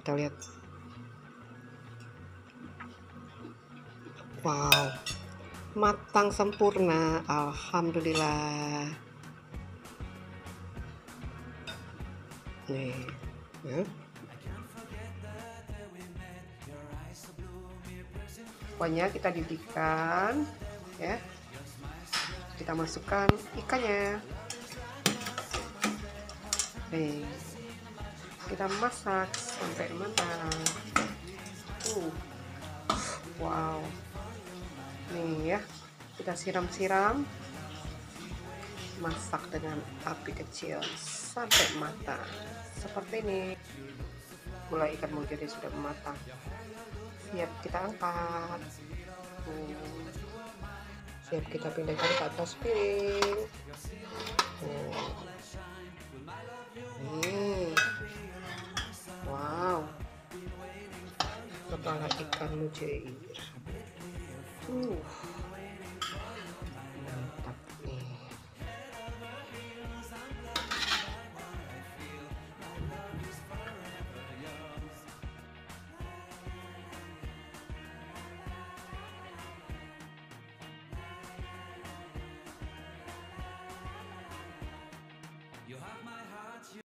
kita lihat. Wow, matang sempurna, alhamdulillah. Nih ya. Pokoknya kita didihkan ya, kita masukkan ikannya. Nih, kita masak sampai matang. Wow, nih ya, kita siram-siram, masak dengan api kecil sampai matang seperti ini. Mulai ikan mungilnya sudah matang, siap kita angkat. Siap kita pindahkan ke atas piring. Wow, kepala ikan mujair.